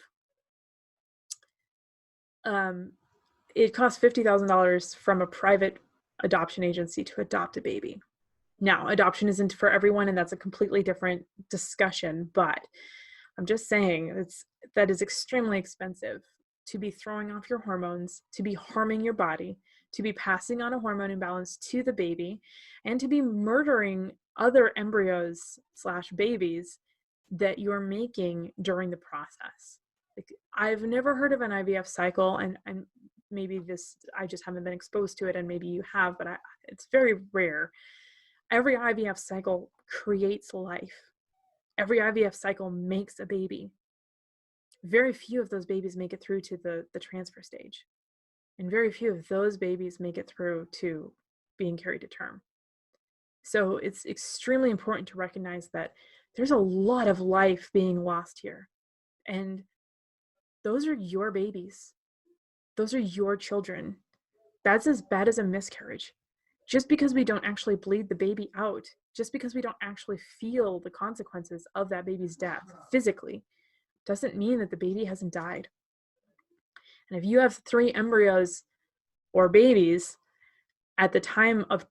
it costs $50,000 from a private adoption agency to adopt a baby. Now, adoption isn't for everyone, and that's a completely different discussion, but I'm just saying that is extremely expensive to be throwing off your hormones, to be harming your body, to be passing on a hormone imbalance to the baby, and to be murdering other embryos / babies that you're making during the process. Like, I've never heard of an IVF cycle, and maybe I just haven't been exposed to it, and maybe you have, but it's very rare. Every IVF cycle creates life. Every IVF cycle makes a baby. Very few of those babies make it through to the transfer stage. And very few of those babies make it through to being carried to term. So it's extremely important to recognize that there's a lot of life being lost here. And those are your babies. Those are your children. That's as bad as a miscarriage. Just because we don't actually bleed the baby out, just because we don't actually feel the consequences of that baby's death physically, doesn't mean that the baby hasn't died. And if you have 3 embryos or babies at the time of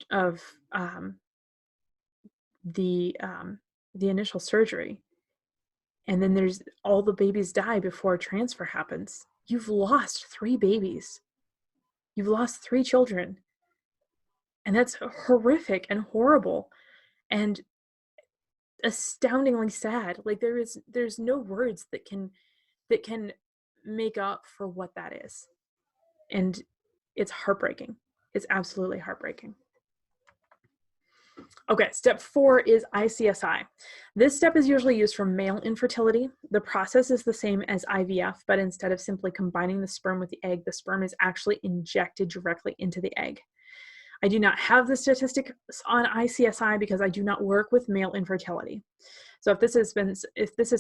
the initial surgery, and then there's all the babies die before transfer happens, you've lost 3 babies. You've lost 3 children. And that's horrific and horrible and astoundingly sad. Like, there's no words that can make up for what that is. And it's heartbreaking. It's absolutely heartbreaking. Okay, step 4 is ICSI. This step is usually used for male infertility. The process is the same as IVF, but instead of simply combining the sperm with the egg, the sperm is actually injected directly into the egg. I do not have the statistics on ICSI because I do not work with male infertility. So if this is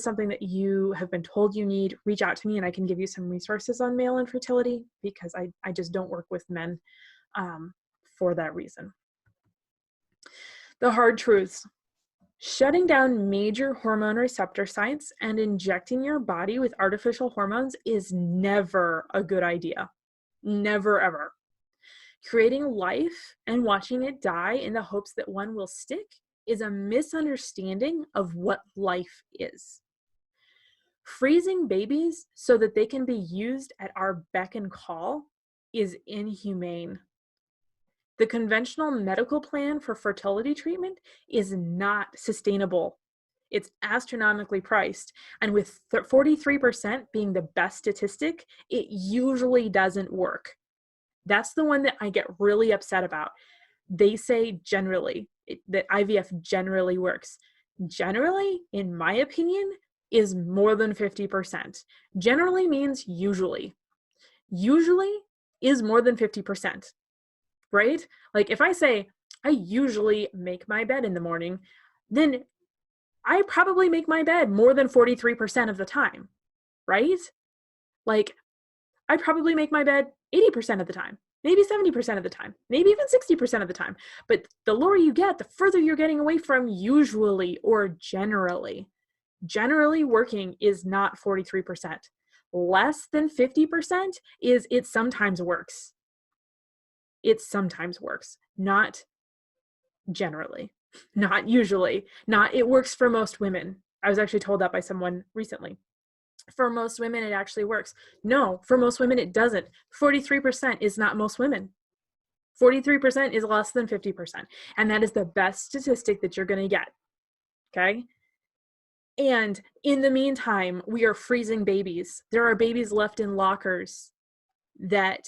something that you have been told you need, reach out to me and I can give you some resources on male infertility, because I just don't work with men for that reason. The hard truths. Shutting down major hormone receptor sites and injecting your body with artificial hormones is never a good idea. Never, ever. Creating life and watching it die in the hopes that one will stick is a misunderstanding of what life is. Freezing babies so that they can be used at our beck and call is inhumane. The conventional medical plan for fertility treatment is not sustainable. It's astronomically priced, and with 43% being the best statistic, it usually doesn't work. That's the one that I get really upset about. They say generally, that IVF generally works. Generally, in my opinion, is more than 50%. Generally means usually. Usually is more than 50%, right? Like, if I say, I usually make my bed in the morning, then I probably make my bed more than 43% of the time, right? Like, I probably make my bed 80% of the time, maybe 70% of the time, maybe even 60% of the time. But the lower you get, the further you're getting away from usually or generally. Generally working is not 43%. Less than 50% is it sometimes works. It sometimes works, not generally, not usually, not it works for most women. I was actually told that by someone recently. For most women, it actually works. No, for most women, it doesn't. 43% is not most women. 43% is less than 50%. And that is the best statistic that you're going to get. Okay. And in the meantime, we are freezing babies. There are babies left in lockers that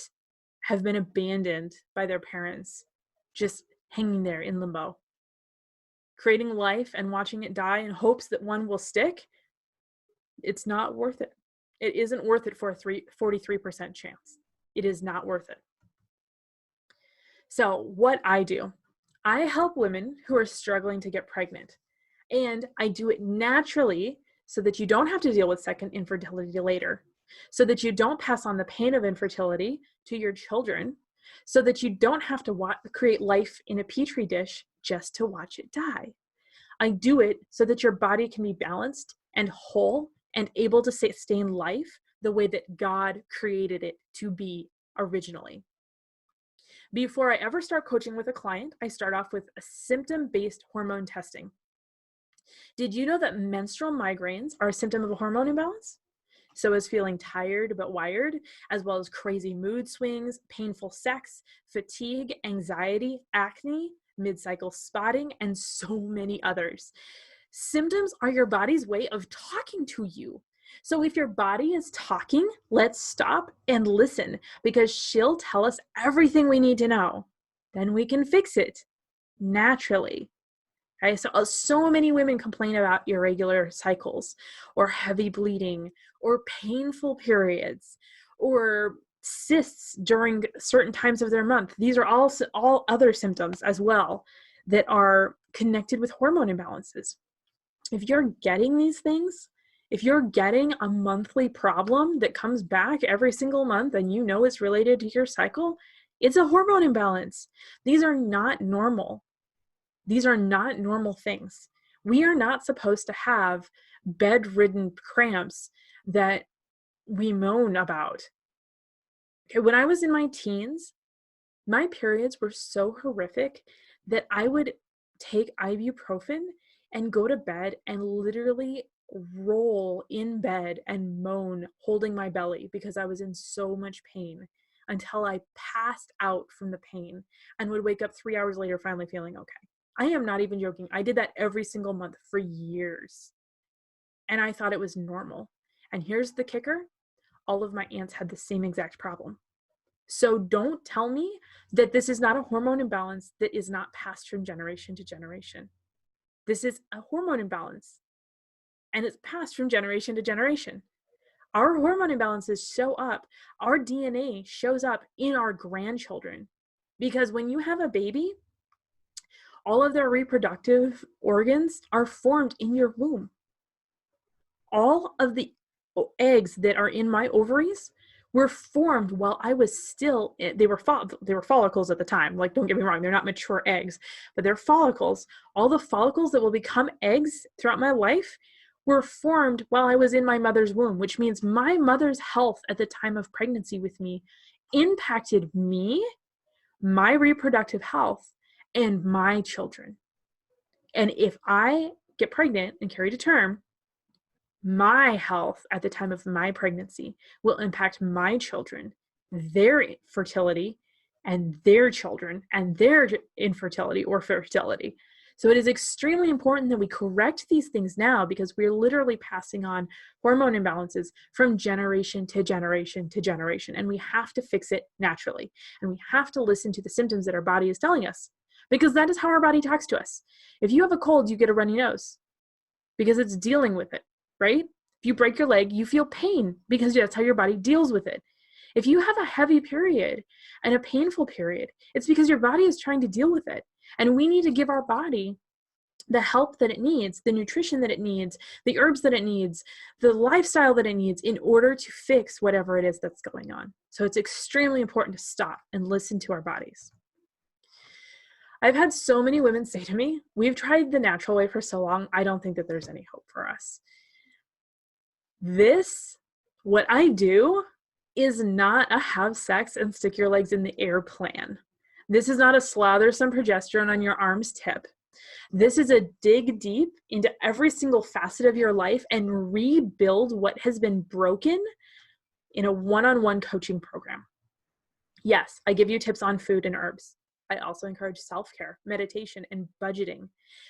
have been abandoned by their parents, just hanging there in limbo. Creating life and watching it die in hopes that one will stick, it's not worth it. It isn't worth it for a 43% chance. It is not worth it. So what I do, I help women who are struggling to get pregnant. And I do it naturally so that you don't have to deal with second infertility later, so that you don't pass on the pain of infertility to your children, so that you don't have to create life in a petri dish just to watch it die. I do it so that your body can be balanced and whole and able to sustain life the way that God created it to be originally. Before I ever start coaching with a client, I start off with a symptom-based hormone testing. Did you know that menstrual migraines are a symptom of a hormone imbalance? So is feeling tired but wired, as well as crazy mood swings, painful sex, fatigue, anxiety, acne, mid-cycle spotting, and so many others. Symptoms are your body's way of talking to you. So if your body is talking, let's stop and listen, because she'll tell us everything we need to know. Then we can fix it naturally. Okay, so many women complain about irregular cycles or heavy bleeding or painful periods or cysts during certain times of their month. These are all other symptoms as well that are connected with hormone imbalances. If you're getting these things, if you're getting a monthly problem that comes back every single month and you know it's related to your cycle, it's a hormone imbalance. These are not normal. These are not normal things. We are not supposed to have bedridden cramps that we moan about. Okay, when I was in my teens, my periods were so horrific that I would take ibuprofen and go to bed and literally roll in bed and moan holding my belly because I was in so much pain until I passed out from the pain and would wake up 3 hours later finally feeling okay. I am not even joking. I did that every single month for years. And I thought it was normal. And here's the kicker. All of my aunts had the same exact problem. So don't tell me that this is not a hormone imbalance that is not passed from generation to generation. This is a hormone imbalance. And it's passed from generation to generation. Our hormone imbalances show up. Our DNA shows up in our grandchildren. Because when you have a baby, all of their reproductive organs are formed in your womb. All of the eggs that are in my ovaries were formed while I was still, they were follicles at the time. Like, don't get me wrong, they're not mature eggs, but they're follicles. All the follicles that will become eggs throughout my life were formed while I was in my mother's womb, which means my mother's health at the time of pregnancy with me impacted me, my reproductive health, and my children. And if I get pregnant and carry to term, my health at the time of my pregnancy will impact my children, their fertility, and their children, and their infertility or fertility. So it is extremely important that we correct these things now, because we're literally passing on hormone imbalances from generation to generation to generation. And we have to fix it naturally. And we have to listen to the symptoms that our body is telling us, because that is how our body talks to us. If you have a cold, you get a runny nose because it's dealing with it, right? If you break your leg, you feel pain because that's how your body deals with it. If you have a heavy period and a painful period, it's because your body is trying to deal with it. And we need to give our body the help that it needs, the nutrition that it needs, the herbs that it needs, the lifestyle that it needs in order to fix whatever it is that's going on. So it's extremely important to stop and listen to our bodies. I've had so many women say to me, we've tried the natural way for so long, I don't think that there's any hope for us. This What I do is not a have sex and stick your legs in the air plan. This is not a slather some progesterone on your arm's tip. This is a dig deep into every single facet of your life and rebuild what has been broken in a one-on-one coaching program. Yes, I give you tips on food and herbs. I also encourage self-care, meditation, and budgeting.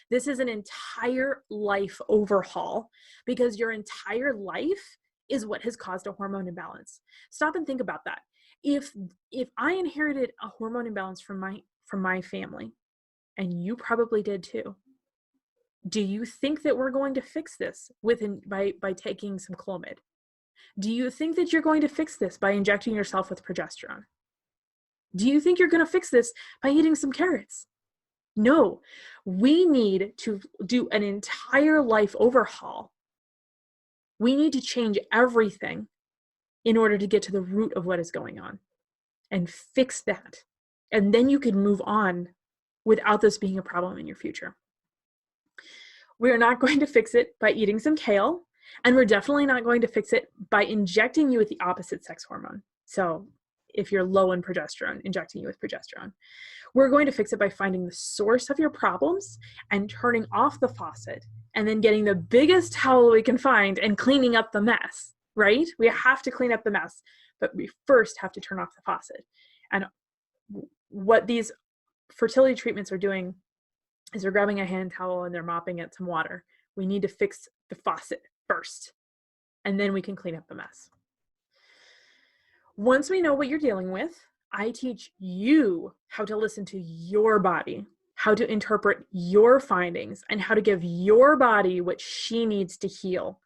This is an entire life overhaul because your entire life is what has caused a hormone imbalance. Stop and think about that. If I inherited a hormone imbalance from my family, and you probably did too, do you think that we're going to fix this by taking some Clomid? Do you think that you're going to fix this by injecting yourself with progesterone? Do you think you're going to fix this by eating some carrots? No, we need to do an entire life overhaul. We need to change everything in order to get to the root of what is going on and fix that. And then you can move on without this being a problem in your future. We're not going to fix it by eating some kale, and we're definitely not going to fix it by injecting you with the opposite sex hormone. So if you're low in progesterone, injecting you with progesterone. We're going to fix it by finding the source of your problems and turning off the faucet and then getting the biggest towel we can find and cleaning up the mess, right? We have to clean up the mess, but we first have to turn off the faucet. And what these fertility treatments are doing is they're grabbing a hand towel and they're mopping it some water. We need to fix the faucet first, and then we can clean up the mess. Once we know what you're dealing with, I teach you how to listen to your body, how to interpret your findings, and how to give your body what she needs to heal.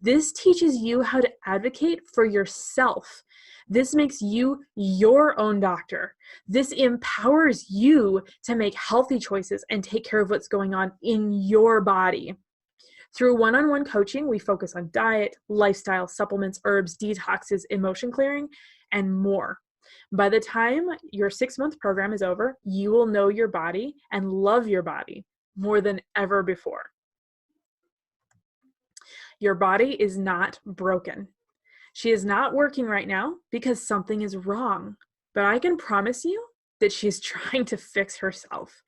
This teaches you how to advocate for yourself. This makes you your own doctor. This empowers you to make healthy choices and take care of what's going on in your body. Through one-on-one coaching, we focus on diet, lifestyle, supplements, herbs, detoxes, emotion clearing, and more. By the time your 6-month program is over, you will know your body and love your body more than ever before. Your body is not broken. She is not working right now because something is wrong, but I can promise you that she's trying to fix herself.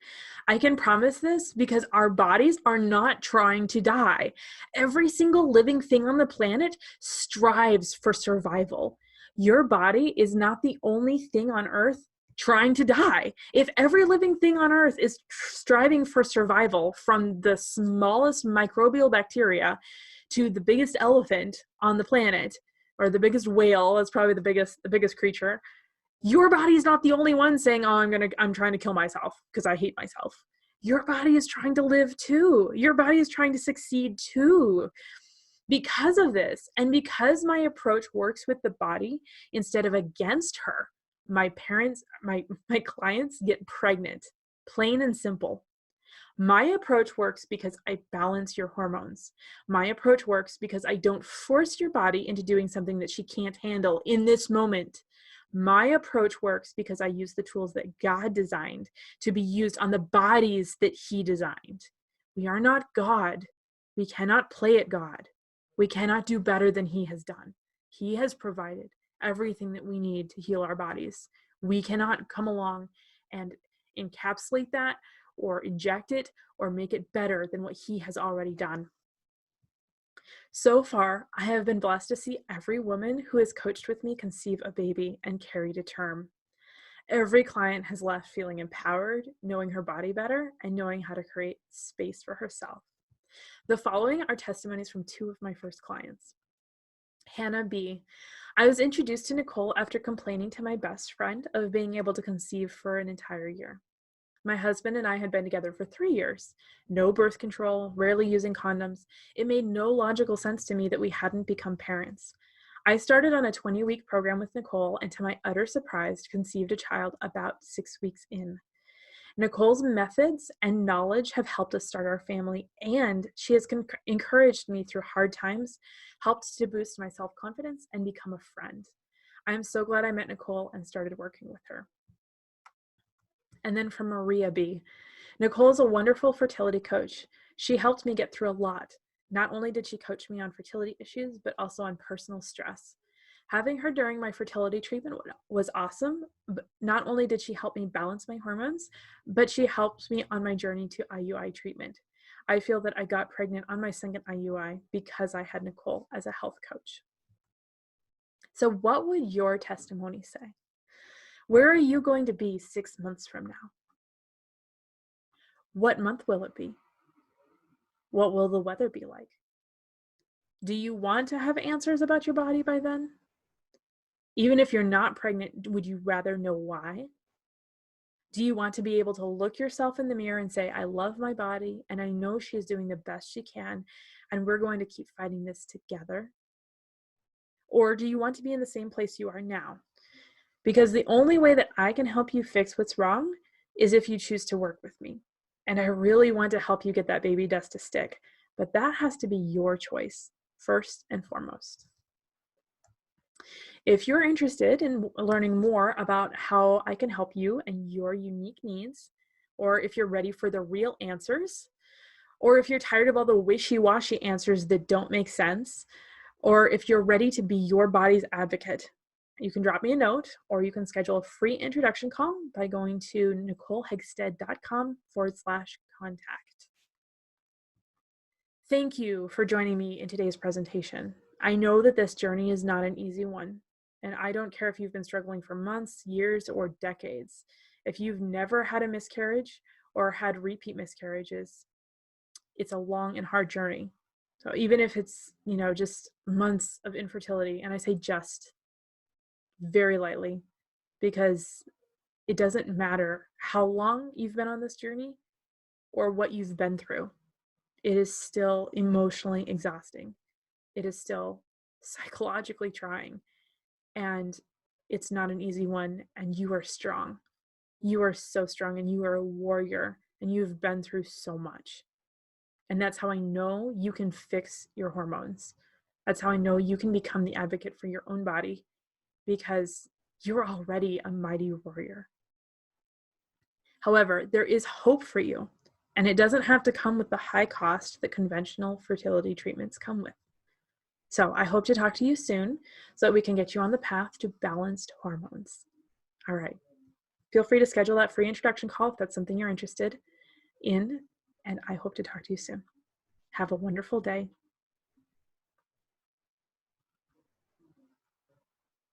I can promise this because our bodies are not trying to die. Every single living thing on the planet strives for survival. Your body is not the only thing on earth trying to die. If every living thing on earth is striving for survival, from the smallest microbial bacteria to the biggest elephant on the planet, or the biggest whale, that's probably the biggest creature, your body is not the only one saying, oh, I'm trying to kill myself because I hate myself. Your body is trying to live too. Your body is trying to succeed too. Because of this, and because my approach works with the body instead of against her, my clients get pregnant, plain and simple. My approach works because I balance your hormones. My approach works because I don't force your body into doing something that she can't handle in this moment. My approach works because I use the tools that God designed to be used on the bodies that He designed. We are not God. We cannot play at God. We cannot do better than He has done. He has provided everything that we need to heal our bodies. We cannot come along and encapsulate that or inject it or make it better than what He has already done. So far, I have been blessed to see every woman who has coached with me conceive a baby and carry to term. Every client has left feeling empowered, knowing her body better, and knowing how to create space for herself. The following are testimonies from 2 of my first clients. Hannah B. I was introduced to Nicole after complaining to my best friend of being able to conceive for an entire year. My husband and I had been together for 3 years. No birth control, rarely using condoms. It made no logical sense to me that we hadn't become parents. I started on a 20-week program with Nicole, and to my utter surprise, conceived a child about 6 weeks in. Nicole's methods and knowledge have helped us start our family, and she has encouraged me through hard times, helped to boost my self-confidence, and become a friend. I am so glad I met Nicole and started working with her. And then from Maria B. Nicole is a wonderful fertility coach. She helped me get through a lot. Not only did she coach me on fertility issues, but also on personal stress. Having her during my fertility treatment was awesome. But not only did she help me balance my hormones, but she helped me on my journey to IUI treatment. I feel that I got pregnant on my second IUI because I had Nicole as a health coach. So what would your testimony say? Where are you going to be 6 months from now? What month will it be? What will the weather be like? Do you want to have answers about your body by then? Even if you're not pregnant, would you rather know why? Do you want to be able to look yourself in the mirror and say, I love my body and I know she is doing the best she can and we're going to keep fighting this together? Or do you want to be in the same place you are now? Because the only way that I can help you fix what's wrong is if you choose to work with me. And I really want to help you get that baby dust to stick, but that has to be your choice first and foremost. If you're interested in learning more about how I can help you and your unique needs, or if you're ready for the real answers, or if you're tired of all the wishy-washy answers that don't make sense, or if you're ready to be your body's advocate, you can drop me a note or you can schedule a free introduction call by going to NicoleHegsted.com/contact. Thank you for joining me in today's presentation. I know that this journey is not an easy one, and I don't care if you've been struggling for months, years, or decades. If you've never had a miscarriage or had repeat miscarriages, it's a long and hard journey. So even if it's, just months of infertility, and I say just very lightly, because it doesn't matter how long you've been on this journey or what you've been through. It is still emotionally exhausting. It is still psychologically trying. And it's not an easy one. And you are strong. You are so strong and you are a warrior and you've been through so much. And that's how I know you can fix your hormones. That's how I know you can become the advocate for your own body, because you're already a mighty warrior. However, there is hope for you, and it doesn't have to come with the high cost that conventional fertility treatments come with. So I hope to talk to you soon so that we can get you on the path to balanced hormones. All right. Feel free to schedule that free introduction call if that's something you're interested in, and I hope to talk to you soon. Have a wonderful day.